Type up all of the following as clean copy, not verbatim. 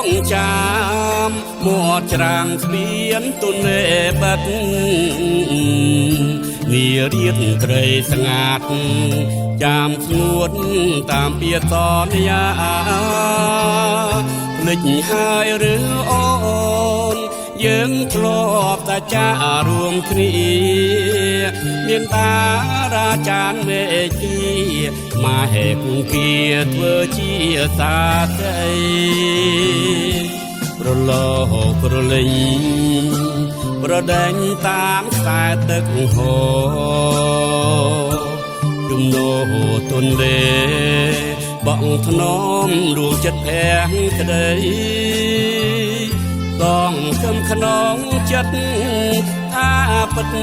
ងចាមមួច្រាំងស្ពានទុនលេបាត់នារៀបត្រីស្ងាត់ចាមស្ងួតតាមពាក្យសន្យាភ្លេចហើយឬអូនយើងធ្លាប់តែចារួមគ្នាមានតារាចារ្យមេជាម៉ែគង្គាធ្វើជាសាស្ត្រីប្រឡោប្រលិញប្រដែងតាមខ្សែទឹកហូរជំនោទុនលេបងធ្នមរួមចិត្តភាំងក្តីកងគំខ្នងចិត្តថាពិត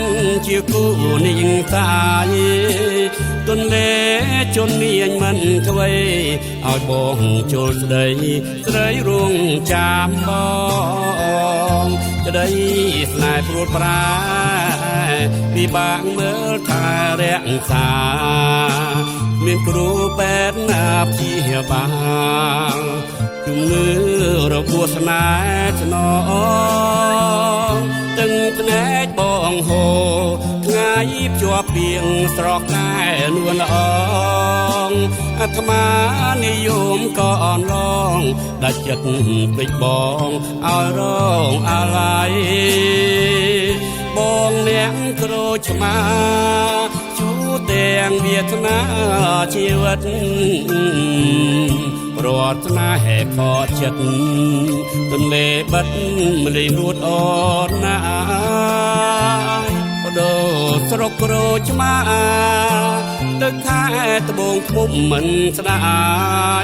ជាគូនាងតាយទុនលេជន់នាងមិនខ្វៃឲ្យបងចូលស្ដីស្រីរួងចាមបងក្តីស្នេហ៍ព្រួតប្រាពិបាកមើលថារក្សាមានគ្រូពេទ្យណាព្យាបាលជំងឺរបួសស្នេហ៍ស្នងទាំងភ្នែកបងហូរថ្ងៃភ្ជាប់ពីងស្រកតែនួនល្អងអាត្មានិយមក៏អនឡងដាច់ចិត្តពេចបងឲ្យរងអាឡ័យបងអ្នកក្រូចឆ្មាជួទាំងវាសនាជីវិតប្រត់ស្នេហ៍ខកចិត្តទន្លេបាត់ម្លេះរួតអូនណាបដូរស្រុកក្រូចឆ្មាទឹកខែត្បូងឃ្មុំមិនស្ដា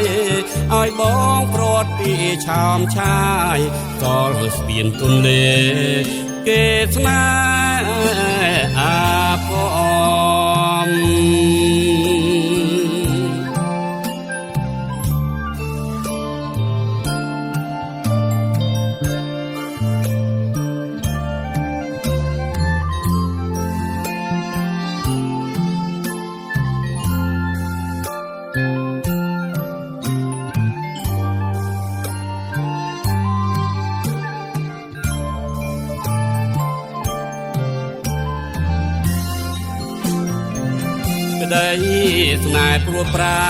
យឲ្យបងប្រត់ពីឆោមឆាយកលស្ពានទន្លេគេស្នេហ៍អាផមក្តីស្នេហ៍ព្រួតប្រា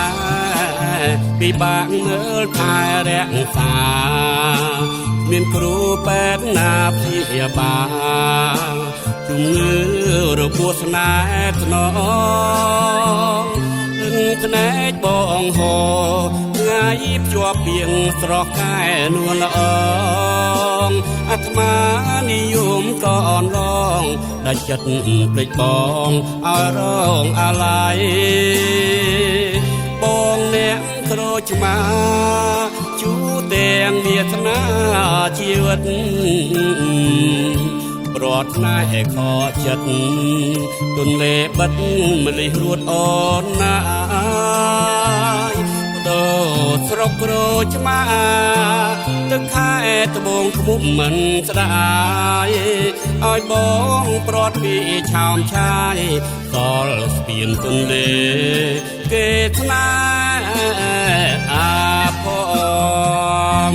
ពិបាកមើលថែរក្សាមានគ្រូពេទ្យណាព្យាបាលជំងឺរបួសស្នេហ៍ស្នងនឹងភ្នែកបងហូរថ្ងៃភ្ជាប់ពីងស្រស់កែនួនល្អងអាត្មានិយមក៏អនឡងដាច់ចិត្តភ្លេចបងឲ្យរងអាឡ័យបងអ្នកក្រូចឆ្មាជួទាំងវាសនាជីវិតប្រត់ស្នេហ៍ខកចិត្តទន្លេបាត់ម្លេះរួតអូនណាដូរស្រុកក្រូចឆ្មាទឹកខែត្បូងឃ្មុំមិនស្ដាយឲ្យបងប្រត់ពីឆោមឆាយកលស្ពានទន្លេគេស្នេហ៍អាផម